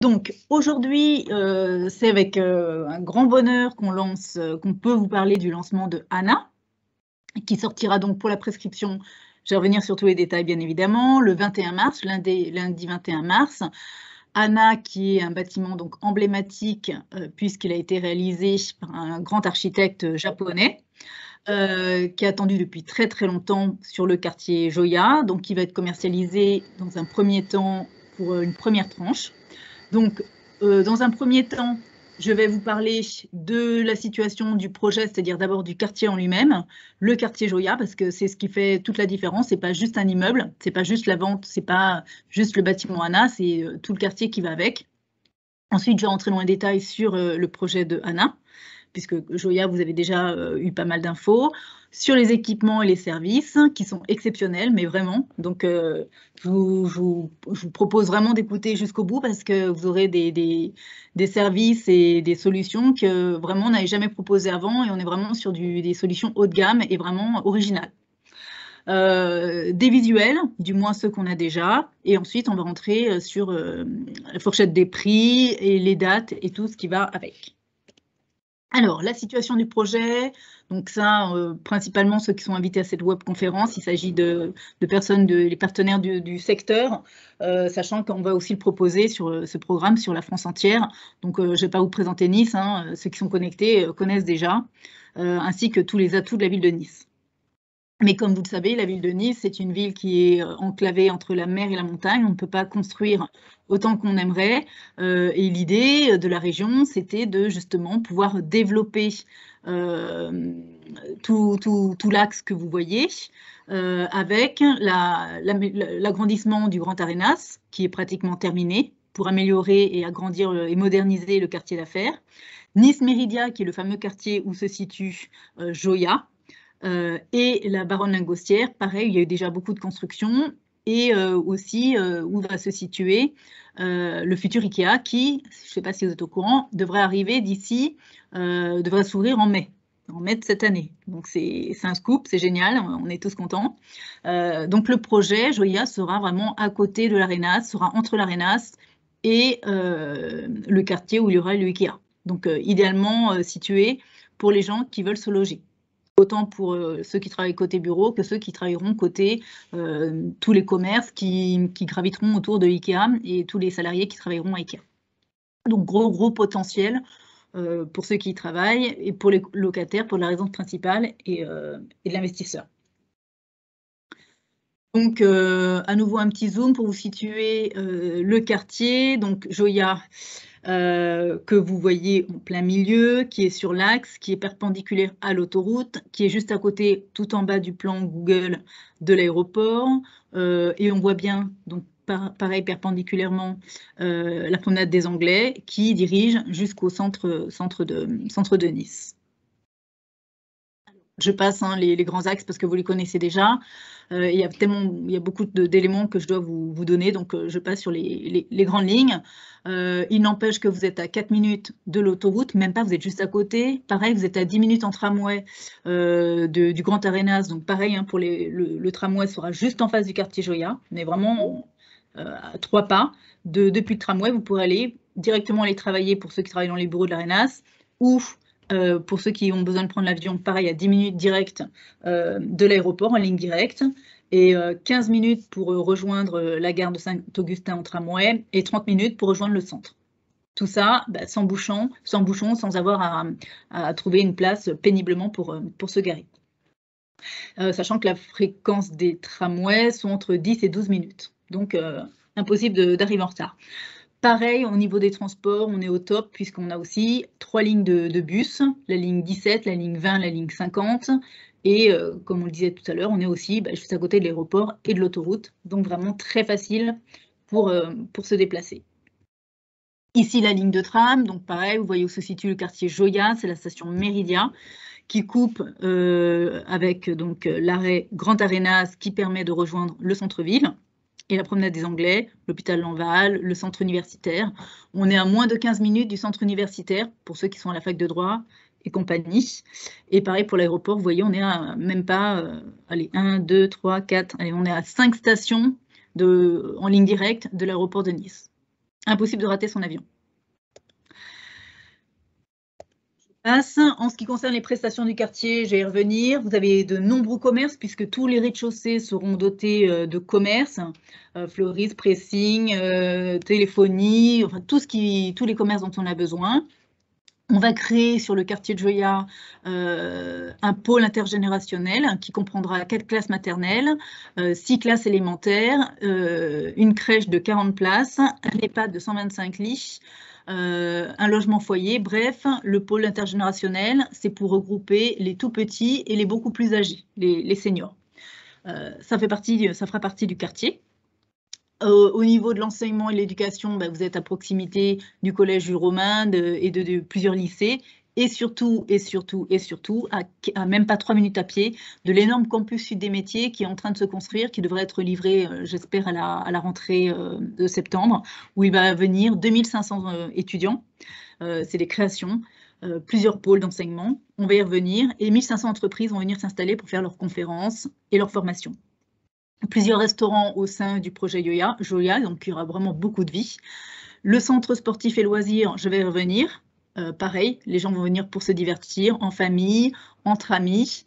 Donc aujourd'hui, c'est avec un grand bonheur qu'on peut vous parler du lancement de Anna, qui sortira donc pour la prescription. Je vais revenir sur tous les détails bien évidemment, le 21 mars, lundi 21 mars. Anna, qui est un bâtiment donc emblématique puisqu'il a été réalisé par un grand architecte japonais, qui est attendu depuis très très longtemps sur le quartier Joya, donc qui va être commercialisé dans un premier temps pour une première tranche. Donc, dans un premier temps, je vais vous parler de la situation du projet, c'est-à-dire d'abord du quartier en lui-même, le quartier Joya, parce que c'est ce qui fait toute la différence. C'est pas juste un immeuble, c'est pas juste la vente, c'est pas juste le bâtiment Anna, c'est tout le quartier qui va avec. Ensuite, je vais rentrer dans les détails sur le projet de Anna, puisque Joya, vous avez déjà eu pas mal d'infos, sur les équipements et les services qui sont exceptionnels, mais vraiment. Donc, je vous propose vraiment d'écouter jusqu'au bout parce que vous aurez des services et des solutions que vraiment on n'avait jamais proposées avant et on est vraiment sur des solutions haut de gamme et vraiment originales. Des visuels, du moins ceux qu'on a déjà, et ensuite on va rentrer sur la fourchette des prix et les dates et tout ce qui va avec. Alors, la situation du projet, donc ça, principalement ceux qui sont invités à cette webconférence, il s'agit de personnes, les partenaires du secteur, sachant qu'on va aussi le proposer sur ce programme sur la France entière. Donc, je ne vais pas vous présenter Nice, hein, ceux qui sont connectés connaissent déjà, ainsi que tous les atouts de la ville de Nice. Mais comme vous le savez, la ville de Nice, c'est une ville qui est enclavée entre la mer et la montagne. On ne peut pas construire autant qu'on aimerait. Et l'idée de la région, c'était de justement pouvoir développer tout l'axe que vous voyez, avec l'agrandissement du Grand Arenas, qui est pratiquement terminé, pour améliorer et agrandir et moderniser le quartier d'affaires. Nice Méridia, qui est le fameux quartier où se situe Joya. Et la Baronne Lingostière, pareil, il y a eu déjà beaucoup de constructions, et aussi où va se situer le futur IKEA qui, je ne sais pas si vous êtes au courant, devrait arriver d'ici, devrait s'ouvrir en mai de cette année. Donc c'est un scoop, c'est génial, on est tous contents. Donc le projet Joya sera vraiment à côté de l'Arenas, sera entre l'Arenas et le quartier où il y aura le IKEA. Donc idéalement situé pour les gens qui veulent se loger. Autant pour ceux qui travaillent côté bureau que ceux qui travailleront côté tous les commerces qui graviteront autour de IKEA et tous les salariés qui travailleront à IKEA. Donc gros potentiel pour ceux qui y travaillent et pour les locataires pour la raison principale et de l'investisseur. Donc à nouveau un petit zoom pour vous situer le quartier, donc Joya, que vous voyez en plein milieu, qui est sur l'axe, qui est perpendiculaire à l'autoroute, qui est juste à côté, tout en bas du plan Google de l'aéroport. Et on voit bien, donc pareil perpendiculairement, la promenade des Anglais, qui dirige jusqu'au centre de Nice. Je passe les grands axes parce que vous les connaissez déjà. Il y a beaucoup d'éléments que je dois vous donner, donc je passe sur les grandes lignes. Il n'empêche que vous êtes à 4 minutes de l'autoroute, même pas, vous êtes juste à côté. Pareil, vous êtes à 10 minutes en tramway du Grand Arenas, donc pareil, hein, pour le tramway sera juste en face du quartier Joya, mais vraiment à 3 pas. Depuis le tramway, vous pourrez aller directement aller travailler pour ceux qui travaillent dans les bureaux de l'Arenas, ou pour ceux qui ont besoin de prendre l'avion, pareil, à 10 minutes direct de l'aéroport en ligne directe, et 15 minutes pour rejoindre la gare de Saint-Augustin en tramway, et 30 minutes pour rejoindre le centre. Tout ça sans bouchon, sans avoir à trouver une place péniblement pour se garer. Sachant que la fréquence des tramways sont entre 10 et 12 minutes. Donc, impossible d'arriver en retard. Pareil, au niveau des transports, on est au top puisqu'on a aussi 3 lignes de bus, la ligne 17, la ligne 20, la ligne 50. Et comme on le disait tout à l'heure, on est aussi juste à côté de l'aéroport et de l'autoroute. Donc vraiment très facile pour se déplacer. Ici, la ligne de tram. Donc pareil, vous voyez où se situe le quartier Joya, c'est la station Méridia qui coupe avec l'arrêt Grand Arenas qui permet de rejoindre le centre-ville. Et la promenade des Anglais, l'hôpital Lanval, le centre universitaire. On est à moins de 15 minutes du centre universitaire, pour ceux qui sont à la fac de droit et compagnie. Et pareil pour l'aéroport, vous voyez, on est à même pas, allez, 1, 2, 3, 4, allez, on est à 5 stations en ligne directe de l'aéroport de Nice. Impossible de rater son avion. En ce qui concerne les prestations du quartier, je vais y revenir. Vous avez de nombreux commerces puisque tous les rez-de-chaussée seront dotés de commerces, fleuristes, pressing, téléphonie, enfin tous les commerces dont on a besoin. On va créer sur le quartier de Joya un pôle intergénérationnel qui comprendra 4 classes maternelles, 6 classes élémentaires, une crèche de 40 places, un EHPAD de 125 lits, un logement foyer. Bref, le pôle intergénérationnel, c'est pour regrouper les tout petits et les beaucoup plus âgés, les seniors. Ça fera partie du quartier. Au niveau de l'enseignement et de l'éducation, vous êtes à proximité du collège du Romain et de plusieurs lycées, et surtout, à même pas 3 minutes à pied, de l'énorme campus Sud des métiers qui est en train de se construire, qui devrait être livré, j'espère, à la rentrée de septembre, où il va venir 2500 étudiants. C'est des créations, plusieurs pôles d'enseignement, on va y revenir, et 1500 entreprises vont venir s'installer pour faire leurs conférences et leurs formations. Plusieurs restaurants au sein du projet Joya, donc il y aura vraiment beaucoup de vie. Le centre sportif et loisirs, je vais y revenir. Pareil, les gens vont venir pour se divertir en famille, entre amis.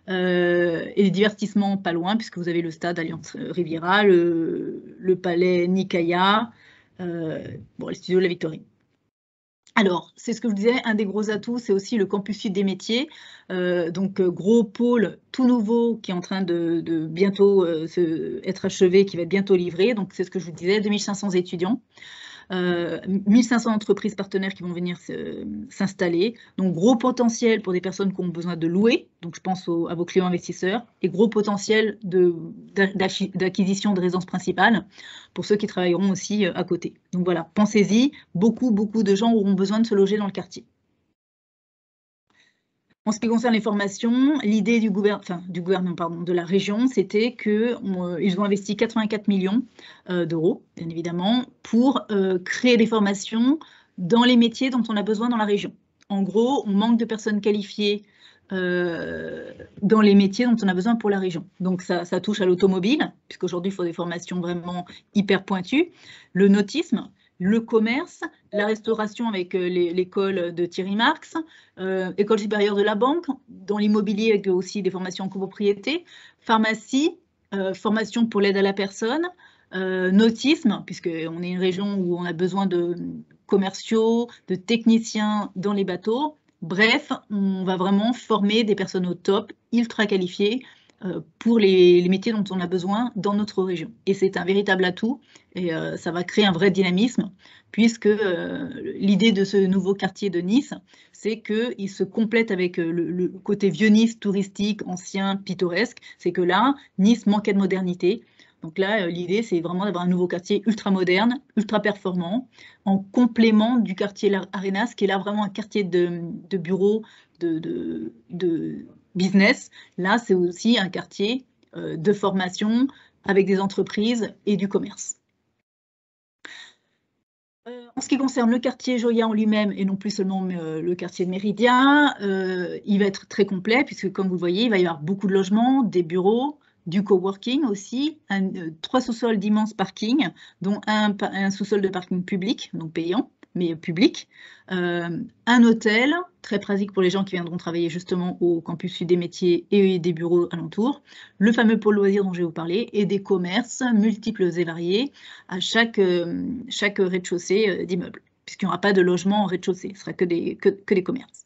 Et les divertissements pas loin, puisque vous avez le stade Alliance Riviera, le palais Nicaïa, les studios de la Victorine. Alors, c'est ce que je vous disais, un des gros atouts, c'est aussi le campus Sud des métiers, donc gros pôle tout nouveau qui est en train de bientôt être achevé, qui va être bientôt livré, donc c'est ce que je vous disais, 2500 étudiants. 1500 entreprises partenaires qui vont venir s'installer. Donc, gros potentiel pour des personnes qui ont besoin de louer. Donc, je pense à vos clients investisseurs. Et gros potentiel d'acquisition de résidence principale pour ceux qui travailleront aussi à côté. Donc, voilà, pensez-y. Beaucoup de gens auront besoin de se loger dans le quartier. En ce qui concerne les formations, l'idée du gouvernement, de la région, c'était qu'ils ont investi 84 millions d'euros, bien évidemment, pour créer des formations dans les métiers dont on a besoin dans la région. En gros, on manque de personnes qualifiées dans les métiers dont on a besoin pour la région. Donc, ça touche à l'automobile, puisqu'aujourd'hui, il faut des formations vraiment hyper pointues, le nautisme, le commerce, la restauration avec l'école de Thierry Marx, école supérieure de la banque, dans l'immobilier avec aussi des formations en copropriété, pharmacie, formation pour l'aide à la personne, nautisme, puisqu'on est une région où on a besoin de commerciaux, de techniciens dans les bateaux. Bref, on va vraiment former des personnes au top, ultra qualifiées, pour les métiers dont on a besoin dans notre région. Et c'est un véritable atout et ça va créer un vrai dynamisme puisque l'idée de ce nouveau quartier de Nice, c'est qu'il se complète avec le côté vieux Nice touristique, ancien, pittoresque. C'est que là, Nice manquait de modernité. Donc là, l'idée, c'est vraiment d'avoir un nouveau quartier ultra moderne, ultra performant, en complément du quartier Arenas, qui est là vraiment un quartier de bureaux, de business. Là, c'est aussi un quartier de formation avec des entreprises et du commerce. En ce qui concerne le quartier Joya en lui-même, et non plus seulement le quartier de Méridien, il va être très complet, puisque comme vous le voyez, il va y avoir beaucoup de logements, des bureaux, du coworking aussi, 3 sous-sols d'immenses parkings, dont un sous-sol de parking public, donc payant, mais public, un hôtel, très pratique pour les gens qui viendront travailler justement au campus Sud des métiers et des bureaux alentours, le fameux pôle loisirs dont je vais vous parler, et des commerces multiples et variés à chaque rez-de-chaussée d'immeuble, puisqu'il n'y aura pas de logement en rez-de-chaussée, ce ne sera que des commerces.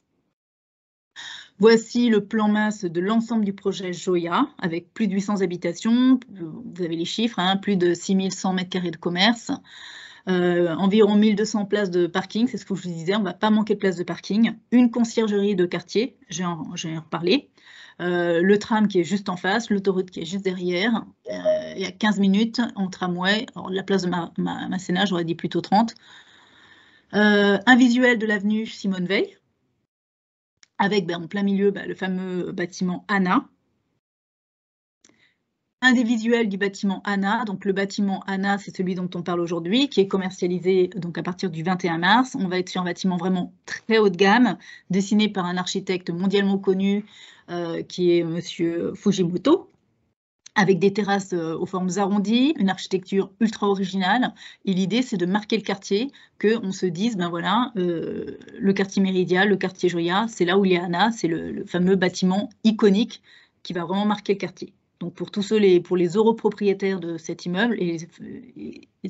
Voici le plan masse de l'ensemble du projet Joya, avec plus de 800 habitations, vous avez les chiffres, plus de 6100 m² de commerce, environ 1200 places de parking, c'est ce que je vous disais, on ne va pas manquer de places de parking, une conciergerie de quartier, je vais en reparler, le tram qui est juste en face, l'autoroute qui est juste derrière, il y a 15 minutes en tramway, alors la place de Masséna, j'aurais dit plutôt 30, un visuel de l'avenue Simone Veil, avec en plein milieu le fameux bâtiment Anna. Un des visuels du bâtiment Anna, donc le bâtiment Anna, c'est celui dont on parle aujourd'hui, qui est commercialisé donc à partir du 21 mars. On va être sur un bâtiment vraiment très haut de gamme, dessiné par un architecte mondialement connu, qui est Monsieur Fujimoto. avec des terrasses aux formes arrondies, une architecture ultra originale. Et l'idée, c'est de marquer le quartier, qu'on se dise, ben voilà, le quartier Meridia, le quartier Joya, c'est là où il y a Anna, c'est le fameux bâtiment iconique qui va vraiment marquer le quartier. Donc pour tous ceux, pour les heureux propriétaires de cet immeuble et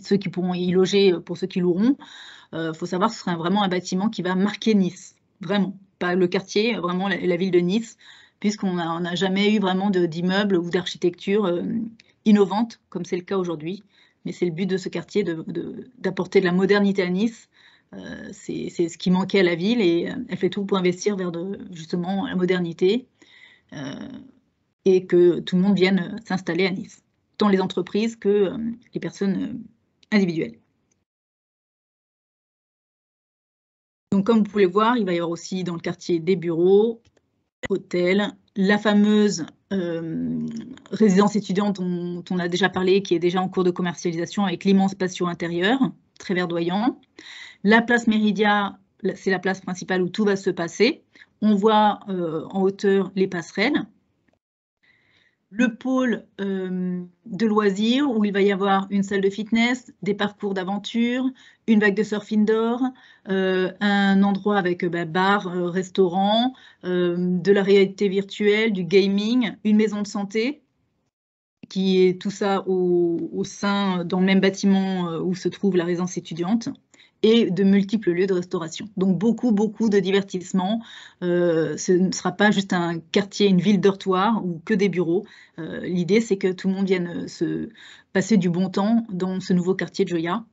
ceux qui pourront y loger, pour ceux qui loueront, faut savoir que ce sera vraiment un bâtiment qui va marquer Nice, vraiment. Pas le quartier, vraiment la ville de Nice, puisqu'on n'a jamais eu vraiment d'immeubles ou d'architecture innovante, comme c'est le cas aujourd'hui. Mais c'est le but de ce quartier, d'apporter de la modernité à Nice. C'est ce qui manquait à la ville et elle fait tout pour investir vers justement la modernité et que tout le monde vienne s'installer à Nice, tant les entreprises que les personnes individuelles. Donc, comme vous pouvez le voir, il va y avoir aussi dans le quartier des bureaux, hôtels, la fameuse résidence étudiante dont on a déjà parlé, qui est déjà en cours de commercialisation avec l'immense patio intérieur, très verdoyant. La place Meridia, c'est la place principale où tout va se passer. On voit en hauteur les passerelles. Le pôle de loisirs où il va y avoir une salle de fitness, des parcours d'aventure, une vague de surf indoor, un endroit avec bar, restaurant, de la réalité virtuelle, du gaming, une maison de santé, qui est tout ça au sein, dans le même bâtiment où se trouve la résidence étudiante, et de multiples lieux de restauration. Donc beaucoup de divertissements. Ce ne sera pas juste un quartier, une ville dortoir ou que des bureaux. L'idée, c'est que tout le monde vienne se passer du bon temps dans ce nouveau quartier de Joya.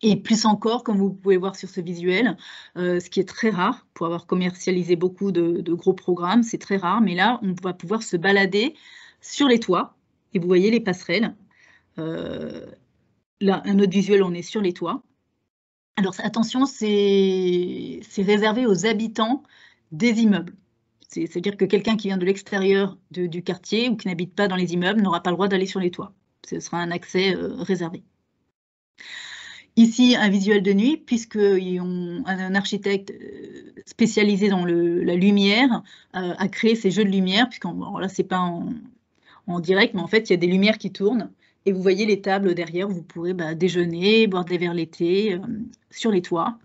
Et plus encore, comme vous pouvez voir sur ce visuel, ce qui est très rare, pour avoir commercialisé beaucoup de gros programmes, c'est très rare, mais là, on va pouvoir se balader sur les toits, et vous voyez les passerelles. Là, un autre visuel, on est sur les toits. Alors attention, c'est réservé aux habitants des immeubles. C'est-à-dire que quelqu'un qui vient de l'extérieur du quartier ou qui n'habite pas dans les immeubles n'aura pas le droit d'aller sur les toits. Ce sera un accès réservé. Ici, un visuel de nuit, puisqu'un architecte spécialisé dans la lumière a créé ces jeux de lumière, là, ce n'est pas en direct, mais en fait, il y a des lumières qui tournent. Et vous voyez les tables derrière, où vous pourrez déjeuner, boire des verres l'été, sur les toits.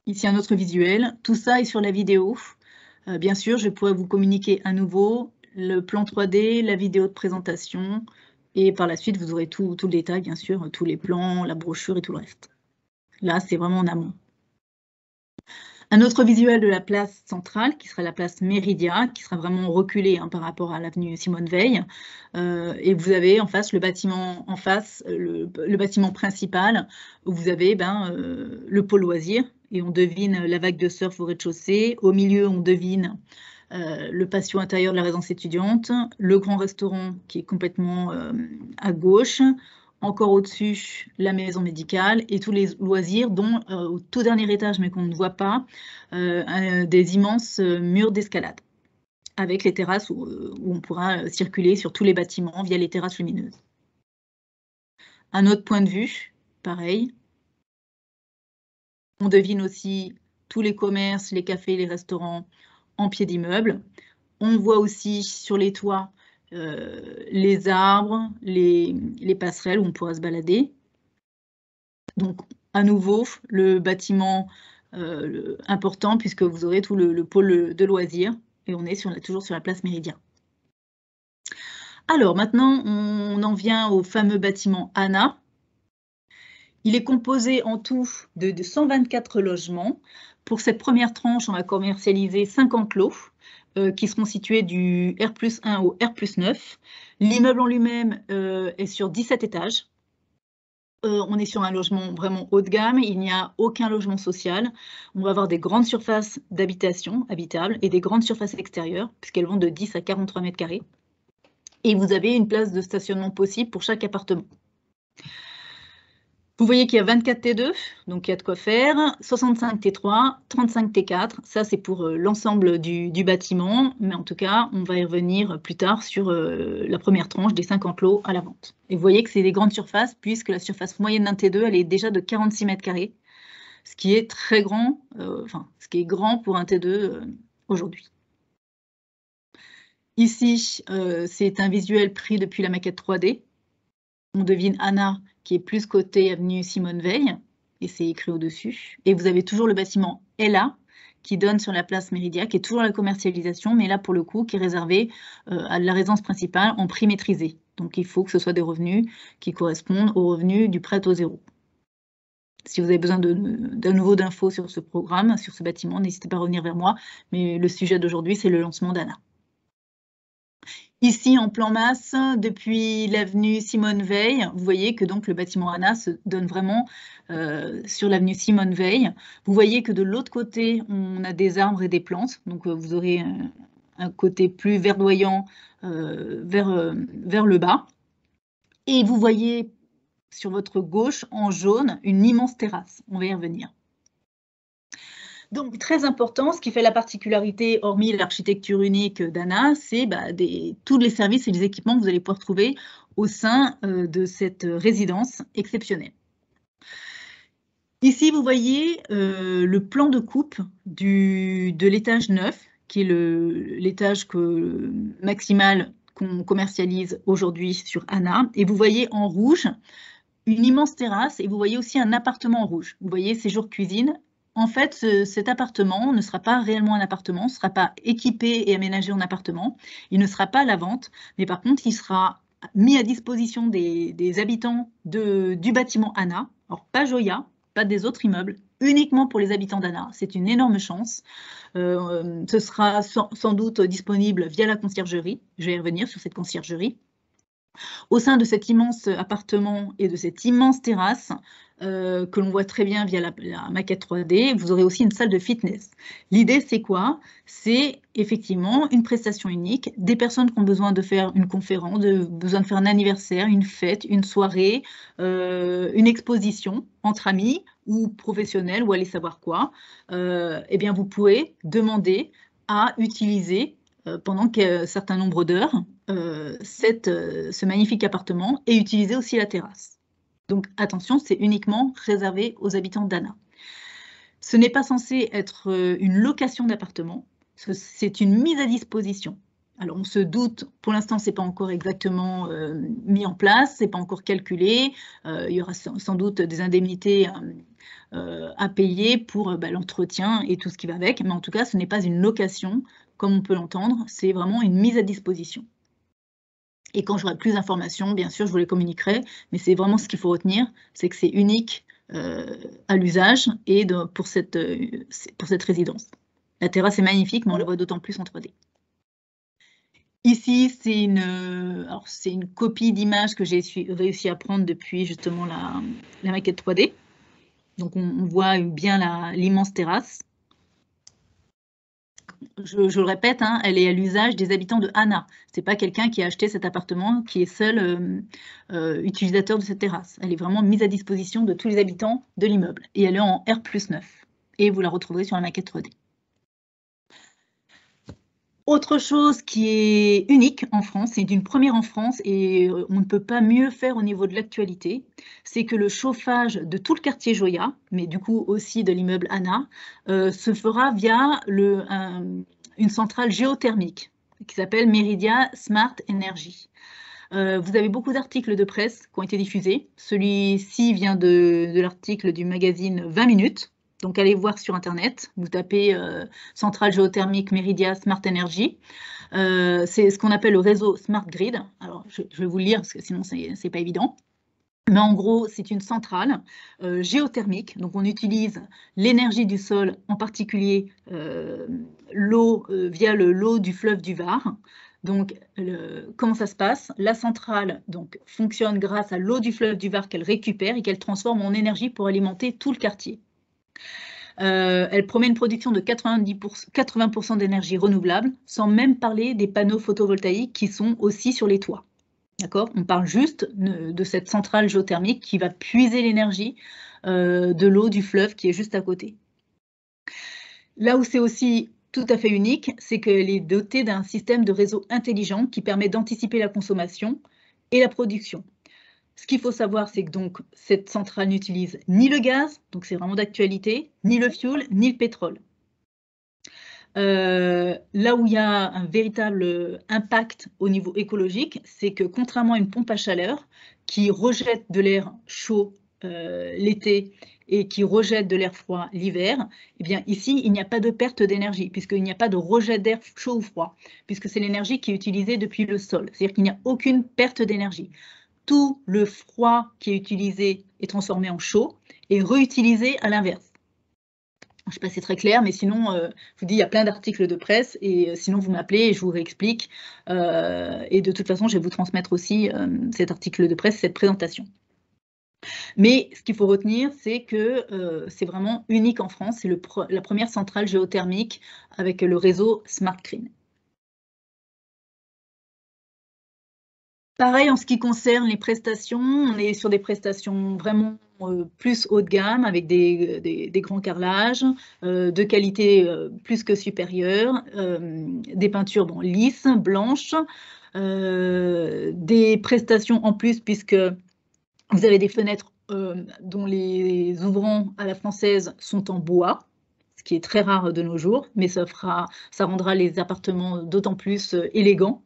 Ici, un autre visuel. Tout ça est sur la vidéo. Bien sûr, je pourrais vous communiquer à nouveau le plan 3D, la vidéo de présentation, et par la suite, vous aurez tout le détail, bien sûr, tous les plans, la brochure et tout le reste. Là, c'est vraiment en amont. Un autre visuel de la place centrale, qui sera la place Meridia, qui sera vraiment reculée par rapport à l'avenue Simone Veil. Et vous avez en face le bâtiment le bâtiment principal, où vous avez le pôle loisirs, et on devine la vague de surf au rez-de-chaussée. Au milieu, on devine le patio intérieur de la résidence étudiante, le grand restaurant qui est complètement à gauche. Encore au-dessus, la maison médicale et tous les loisirs, dont au tout dernier étage, mais qu'on ne voit pas, des immenses murs d'escalade, avec les terrasses où on pourra circuler sur tous les bâtiments via les terrasses lumineuses. Un autre point de vue, pareil. On devine aussi tous les commerces, les cafés, les restaurants en pied d'immeuble. On voit aussi sur les toits les arbres, les passerelles où on pourra se balader. Donc, à nouveau, le bâtiment important, puisque vous aurez tout le pôle de loisirs, et on est toujours sur la place Méridien. Alors, maintenant, on en vient au fameux bâtiment Anna. Il est composé en tout de 124 logements. Pour cette première tranche, on va commercialiser 50 lots. Qui seront situés du R+1 au R+9. L'immeuble en lui-même est sur 17 étages. On est sur un logement vraiment haut de gamme, il n'y a aucun logement social. On va avoir des grandes surfaces d'habitation habitables et des grandes surfaces extérieures, puisqu'elles vont de 10 à 43 mètres carrés. Et vous avez une place de stationnement possible pour chaque appartement. Vous voyez qu'il y a 24 T2, donc il y a de quoi faire, 65 T3, 35 T4, ça c'est pour l'ensemble du bâtiment, mais en tout cas, on va y revenir plus tard sur la première tranche des 50 lots à la vente. Et vous voyez que c'est des grandes surfaces, puisque la surface moyenne d'un T2, elle est déjà de 46 mètres carrés, ce qui est très grand, ce qui est grand pour un T2 aujourd'hui. Ici, c'est un visuel pris depuis la maquette 3D. On devine Anna, qui est plus côté avenue Simone Veil, et c'est écrit au-dessus. Et vous avez toujours le bâtiment Ella, qui donne sur la place Méridia, qui est toujours la commercialisation, mais là, pour le coup, qui est réservé à la résidence principale en prix maîtrisé. Donc, il faut que ce soit des revenus qui correspondent aux revenus du prêt au zéro. Si vous avez besoin d'un nouveau d'infos sur ce programme, sur ce bâtiment, n'hésitez pas à revenir vers moi. Mais le sujet d'aujourd'hui, c'est le lancement d'Anna. Ici, en plan masse, depuis l'avenue Simone Veil, vous voyez que donc le bâtiment Anna se donne vraiment sur l'avenue Simone Veil. Vous voyez que de l'autre côté, on a des arbres et des plantes. Donc, vous aurez un côté plus verdoyant vers le bas. Et vous voyez sur votre gauche, en jaune, une immense terrasse. On va y revenir. Donc, très important, ce qui fait la particularité, hormis l'architecture unique d'Anna, c'est tous les services et les équipements que vous allez pouvoir trouver au sein de cette résidence exceptionnelle. Ici, vous voyez le plan de coupe de l'étage 9, qui est l'étage maximal qu'on commercialise aujourd'hui sur Anna. Et vous voyez en rouge une immense terrasse et vous voyez aussi un appartement en rouge. Vous voyez séjour cuisine. En fait, cet appartement ne sera pas réellement un appartement, ne sera pas équipé et aménagé en appartement. Il ne sera pas à la vente, mais par contre, il sera mis à disposition des habitants du bâtiment Anna. Alors, pas Joya, pas des autres immeubles, uniquement pour les habitants d'Anna. C'est une énorme chance. Ce sera sans doute disponible via la conciergerie. Je vais y revenir sur cette conciergerie. Au sein de cet immense appartement et de cette immense terrasse, que l'on voit très bien via la maquette 3D, vous aurez aussi une salle de fitness. L'idée, c'est quoi? C'est effectivement une prestation unique, des personnes qui ont besoin de faire une conférence, besoin de faire un anniversaire, une fête, une soirée, une exposition entre amis ou professionnels ou allez savoir quoi. Eh bien, vous pouvez demander à utiliser pendant un certain nombre d'heures ce magnifique appartement et utiliser aussi la terrasse. Donc attention, c'est uniquement réservé aux habitants d'Anna. Ce n'est pas censé être une location d'appartement, c'est une mise à disposition. Alors on se doute, pour l'instant c'est pas encore exactement mis en place, c'est pas encore calculé, il y aura sans doute des indemnités à payer pour l'entretien et tout ce qui va avec, mais en tout cas ce n'est pas une location comme on peut l'entendre, c'est vraiment une mise à disposition. Et quand j'aurai plus d'informations, bien sûr, je vous les communiquerai, mais c'est vraiment ce qu'il faut retenir, c'est que c'est unique à l'usage et pour cette résidence. La terrasse est magnifique, mais on la voit d'autant plus en 3D. Ici, c'est une copie d'image que j'ai réussi à prendre depuis justement la maquette 3D. Donc, on voit bien l'immense terrasse. Je le répète, hein, elle est à l'usage des habitants de Anna. Ce n'est pas quelqu'un qui a acheté cet appartement qui est seul utilisateur de cette terrasse. Elle est vraiment mise à disposition de tous les habitants de l'immeuble. Et elle est en R+9. Et vous la retrouverez sur la maquette 3D. Autre chose qui est unique en France, c'est une première en France et on ne peut pas mieux faire au niveau de l'actualité, c'est que le chauffage de tout le quartier Joya, mais du coup aussi de l'immeuble Anna, se fera via une centrale géothermique qui s'appelle Méridia Smart Energy. Vous avez beaucoup d'articles de presse qui ont été diffusés. Celui-ci vient de l'article du magazine 20 minutes. Donc, allez voir sur Internet, vous tapez centrale géothermique Méridia Smart Energy. C'est ce qu'on appelle le réseau Smart Grid. Alors, je vais vous le lire parce que sinon, ce n'est pas évident. Mais en gros, c'est une centrale géothermique. Donc, on utilise l'énergie du sol, en particulier l'eau via l'eau du fleuve du Var. Donc, comment ça se passe? La centrale fonctionne grâce à l'eau du fleuve du Var qu'elle récupère et qu'elle transforme en énergie pour alimenter tout le quartier. Elle promet une production de 80% d'énergie renouvelable, sans même parler des panneaux photovoltaïques qui sont aussi sur les toits. D'accord? On parle juste de cette centrale géothermique qui va puiser l'énergie de l'eau du fleuve qui est juste à côté. Là où c'est aussi tout à fait unique, c'est qu'elle est dotée d'un système de réseau intelligent qui permet d'anticiper la consommation et la production. Ce qu'il faut savoir, c'est que donc cette centrale n'utilise ni le gaz, donc c'est vraiment d'actualité, ni le fioul, ni le pétrole. Là où il y a un véritable impact au niveau écologique, c'est que contrairement à une pompe à chaleur qui rejette de l'air chaud l'été et qui rejette de l'air froid l'hiver, eh bien ici, il n'y a pas de perte d'énergie, puisqu'il n'y a pas de rejet d'air chaud ou froid, puisque c'est l'énergie qui est utilisée depuis le sol. C'est-à-dire qu'il n'y a aucune perte d'énergie. Tout le froid qui est utilisé est transformé en chaud et réutilisé à l'inverse. Je ne sais pas si c'est très clair, mais sinon, je vous dis, il y a plein d'articles de presse, et sinon, vous m'appelez et je vous réexplique. Et de toute façon, je vais vous transmettre aussi cet article de presse, cette présentation. Mais ce qu'il faut retenir, c'est que c'est vraiment unique en France. C'est la première centrale géothermique avec le réseau Smart Green. Pareil en ce qui concerne les prestations, on est sur des prestations vraiment plus haut de gamme avec des grands carrelages, de qualité plus que supérieure, des peintures lisses, blanches, des prestations en plus puisque vous avez des fenêtres dont les ouvrants à la française sont en bois, ce qui est très rare de nos jours, mais ça rendra les appartements d'autant plus élégants.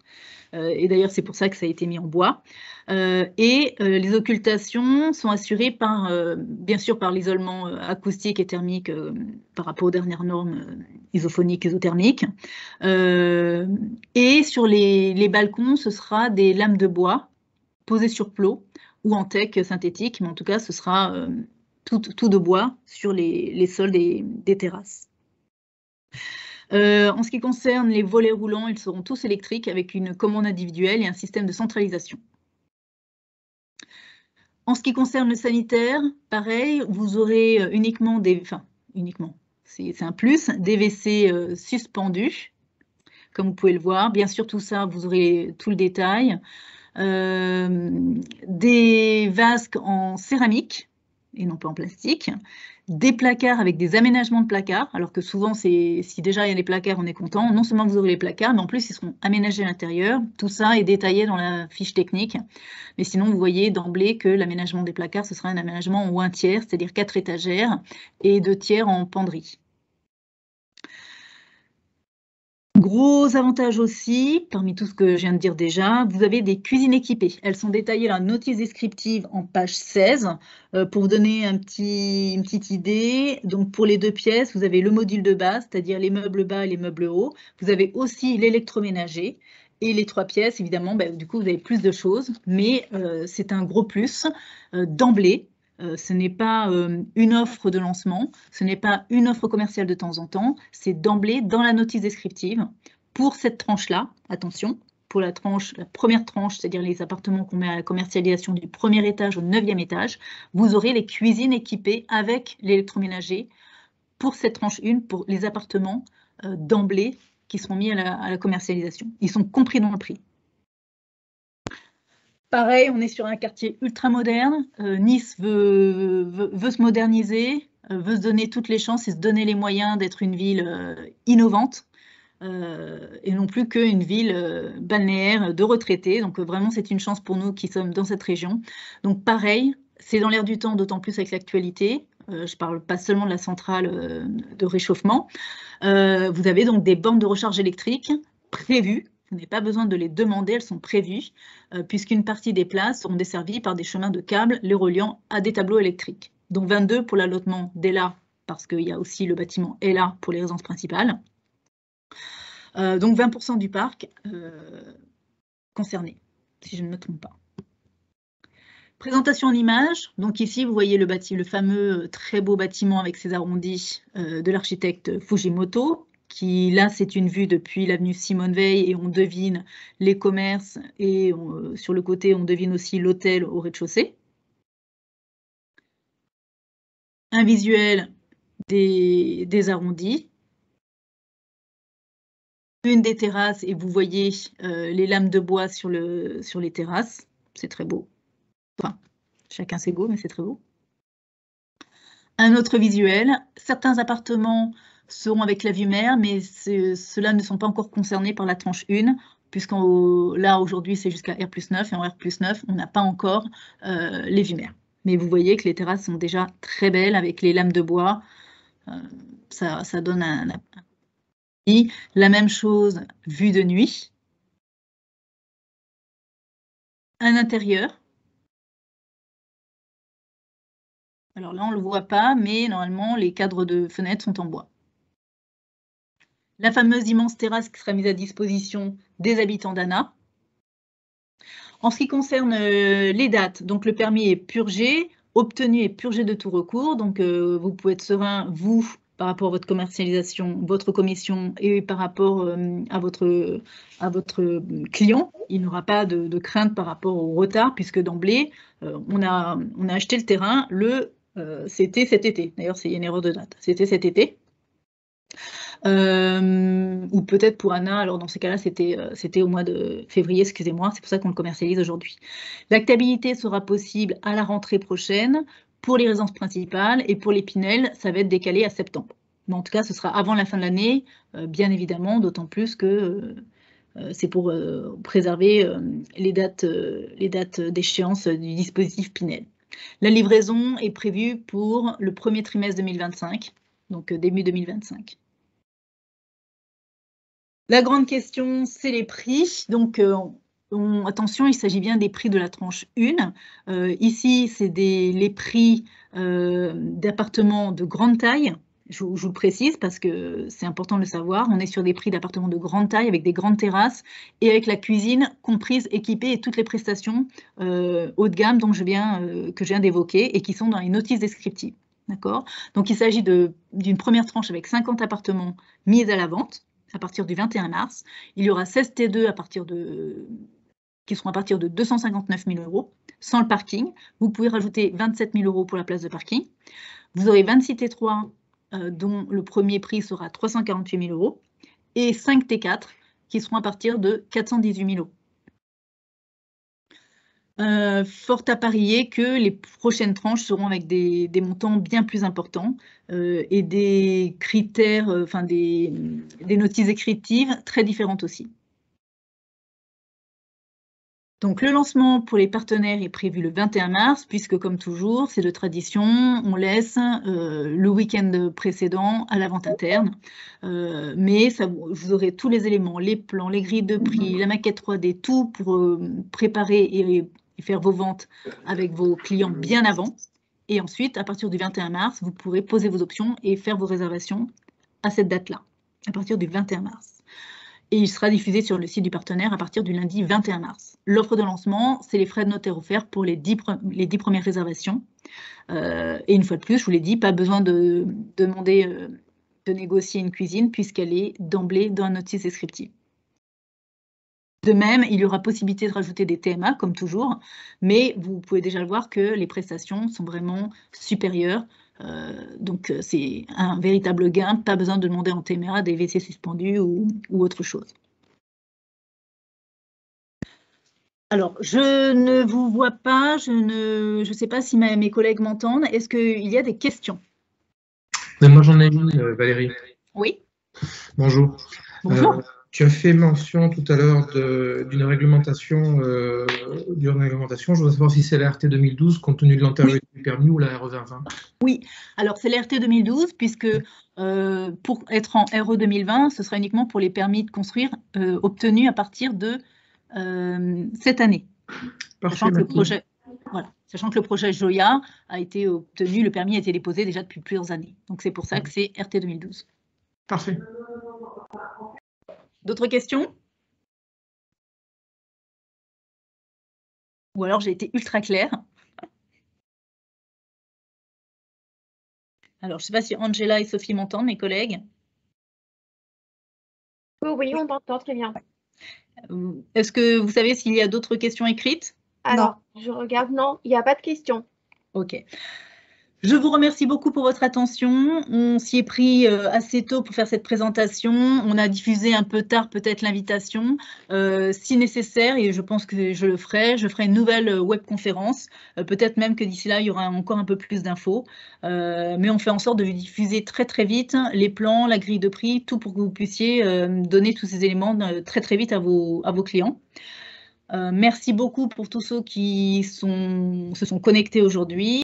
Et d'ailleurs, c'est pour ça que ça a été mis en bois. Les occultations sont assurées par, bien sûr, par l'isolement acoustique et thermique par rapport aux dernières normes isophoniques, isothermiques. Et sur les balcons, ce sera des lames de bois posées sur plot ou en teck synthétique, mais en tout cas, ce sera tout de bois sur les sols des terrasses. En ce qui concerne les volets roulants, ils seront tous électriques avec une commande individuelle et un système de centralisation. En ce qui concerne le sanitaire, pareil, vous aurez uniquement c'est un plus, des WC suspendus, comme vous pouvez le voir. Bien sûr, tout ça, vous aurez tout le détail. Des vasques en céramique et non pas en plastique, des placards avec des aménagements de placards, alors que souvent, si déjà il y a des placards, on est content. Non seulement vous aurez les placards, mais en plus, ils seront aménagés à l'intérieur. Tout ça est détaillé dans la fiche technique. Mais sinon, vous voyez d'emblée que l'aménagement des placards, ce sera un aménagement en 1 tiers, c'est-à-dire 4 étagères, et 2 tiers en penderie. Gros avantage aussi, parmi tout ce que je viens de dire déjà, vous avez des cuisines équipées. Elles sont détaillées dans la notice descriptive en page 16. Pour vous donner une petite idée, donc pour les 2 pièces, vous avez le module de base, c'est-à-dire les meubles bas et les meubles hauts. Vous avez aussi l'électroménager. Et les 3 pièces, évidemment, du coup, vous avez plus de choses, mais c'est un gros plus d'emblée. Ce n'est pas une offre de lancement, ce n'est pas une offre commerciale de temps en temps, c'est d'emblée dans la notice descriptive. Pour cette tranche-là, attention, pour la première tranche, c'est-à-dire les appartements qu'on met à la commercialisation du 1er étage au 9e étage, vous aurez les cuisines équipées avec l'électroménager pour cette tranche 1, pour les appartements d'emblée qui seront mis à la commercialisation. Ils sont compris dans le prix. Pareil, on est sur un quartier ultra moderne. Nice veut se moderniser, veut se donner toutes les chances et se donner les moyens d'être une ville innovante et non plus qu'une ville balnéaire de retraités. Donc vraiment, c'est une chance pour nous qui sommes dans cette région. Donc pareil, c'est dans l'air du temps, d'autant plus avec l'actualité. Je ne parle pas seulement de la centrale de réchauffement. Vous avez donc des bornes de recharge électrique prévues. Vous n'avez pas besoin de les demander, elles sont prévues, puisqu'une partie des places seront desservies par des chemins de câbles les reliant à des tableaux électriques. Donc 22 pour l'allotement d'Ella, parce qu'il y a aussi le bâtiment Ella pour les résidences principales. Donc 20% du parc concerné, si je ne me trompe pas. Présentation en images. Donc ici, vous voyez le fameux très beau bâtiment avec ses arrondis de l'architecte Fujimoto. Qui là, c'est une vue depuis l'avenue Simone Veil et on devine les commerces et sur le côté, on devine aussi l'hôtel au rez-de-chaussée. Un visuel des arrondis. Une des terrasses et vous voyez les lames de bois sur les terrasses. C'est très beau. Enfin, chacun ses goûts, mais c'est très beau. Un autre visuel. Certains appartements seront avec la vue mer, mais ceux-là ne sont pas encore concernés par la tranche 1, là, aujourd'hui, c'est jusqu'à R+9, et en R+9, on n'a pas encore les vues mer. Mais vous voyez que les terrasses sont déjà très belles avec les lames de bois. Ça donne La même chose vue de nuit. Un intérieur. Alors là, on ne le voit pas, mais normalement, les cadres de fenêtres sont en bois. La fameuse immense terrasse qui sera mise à disposition des habitants d'Anna. En ce qui concerne les dates, donc le permis est purgé, obtenu et purgé de tout recours. Donc vous pouvez être serein, vous, par rapport à votre commercialisation, votre commission et par rapport à votre client. Il n'y aura pas de crainte par rapport au retard, puisque d'emblée, on a acheté le terrain, c'était cet été. D'ailleurs, c'est une erreur de date. C'était cet été. Ou peut-être pour Anna, alors dans ces cas-là, c'était au mois de février, excusez-moi, c'est pour ça qu'on le commercialise aujourd'hui. L'actabilité sera possible à la rentrée prochaine pour les résidences principales, et pour les Pinel, ça va être décalé à septembre. Mais en tout cas, ce sera avant la fin de l'année, bien évidemment, d'autant plus que c'est pour préserver les dates d'échéance du dispositif Pinel. La livraison est prévue pour le premier trimestre 2025, donc début 2025. La grande question, c'est les prix. Donc, attention, il s'agit bien des prix de la tranche 1. Ici, c'est les prix d'appartements de grande taille. Je vous le précise parce que c'est important de le savoir. On est sur des prix d'appartements de grande taille avec des grandes terrasses et avec la cuisine comprise, équipée et toutes les prestations haut de gamme que je viens d'évoquer et qui sont dans les notices descriptives. D'accord ? Donc, il s'agit d'une première tranche avec 50 appartements mis à la vente à partir du 21 mars. Il y aura 16 T2 qui seront à partir de 259 000 €, sans le parking. Vous pouvez rajouter 27 000 € pour la place de parking. Vous aurez 26 T3, dont le premier prix sera 348 000 €, et 5 T4, qui seront à partir de 418 000 €. Fort à parier que les prochaines tranches seront avec des montants bien plus importants et des critères, des notices descriptives très différentes aussi. Donc le lancement pour les partenaires est prévu le 21 mars, puisque comme toujours, c'est de tradition, on laisse le week-end précédent à la vente interne. Mais vous aurez tous les éléments, les plans, les grilles de prix, la maquette 3D, tout pour préparer et faire vos ventes avec vos clients bien avant. Et ensuite, à partir du 21 mars, vous pourrez poser vos options et faire vos réservations à cette date-là, à partir du 21 mars. Et il sera diffusé sur le site du partenaire à partir du lundi 21 mars. L'offre de lancement, c'est les frais de notaire offerts pour les 10 premières réservations. Et une fois de plus, je vous l'ai dit, pas besoin de demander de négocier une cuisine puisqu'elle est d'emblée dans la notice descriptive. De même, il y aura possibilité de rajouter des TMA, comme toujours, mais vous pouvez déjà le voir que les prestations sont vraiment supérieures. Donc, c'est un véritable gain, pas besoin de demander en TMA des WC suspendus ou autre chose. Alors, je ne vous vois pas, je ne sais pas si mes collègues m'entendent. Est-ce qu'il y a des questions? Moi, j'en ai une, Valérie. Oui. Bonjour. Bonjour. Tu as fait mention tout à l'heure d'une réglementation. Je voudrais savoir si c'est la RT 2012, compte tenu de l'antériorité du permis, ou la RE 2020. Oui, alors c'est la RT 2012, puisque pour être en RE 2020, ce sera uniquement pour les permis de construire obtenus à partir de cette année. Parfait, sachant que le projet Joya a été obtenu, le permis a été déposé déjà depuis plusieurs années. Donc c'est pour ça que c'est RT 2012. Parfait. D'autres questions? Ou alors j'ai été ultra claire. Alors, je ne sais pas si Angela et Sophie m'entendent, mes collègues. Oui, on t'entend très bien. Est-ce que vous savez s'il y a d'autres questions écrites? Alors, je regarde, non, il n'y a pas de questions. Ok. Je vous remercie beaucoup pour votre attention. On s'y est pris assez tôt pour faire cette présentation. On a diffusé un peu tard peut-être l'invitation. Si nécessaire, et je pense que je le ferai, je ferai une nouvelle webconférence. Peut-être même que d'ici là, il y aura encore un peu plus d'infos. Mais on fait en sorte de diffuser très très vite les plans, la grille de prix, tout pour que vous puissiez donner tous ces éléments très très vite à vos clients. Merci beaucoup pour tous ceux qui se sont connectés aujourd'hui.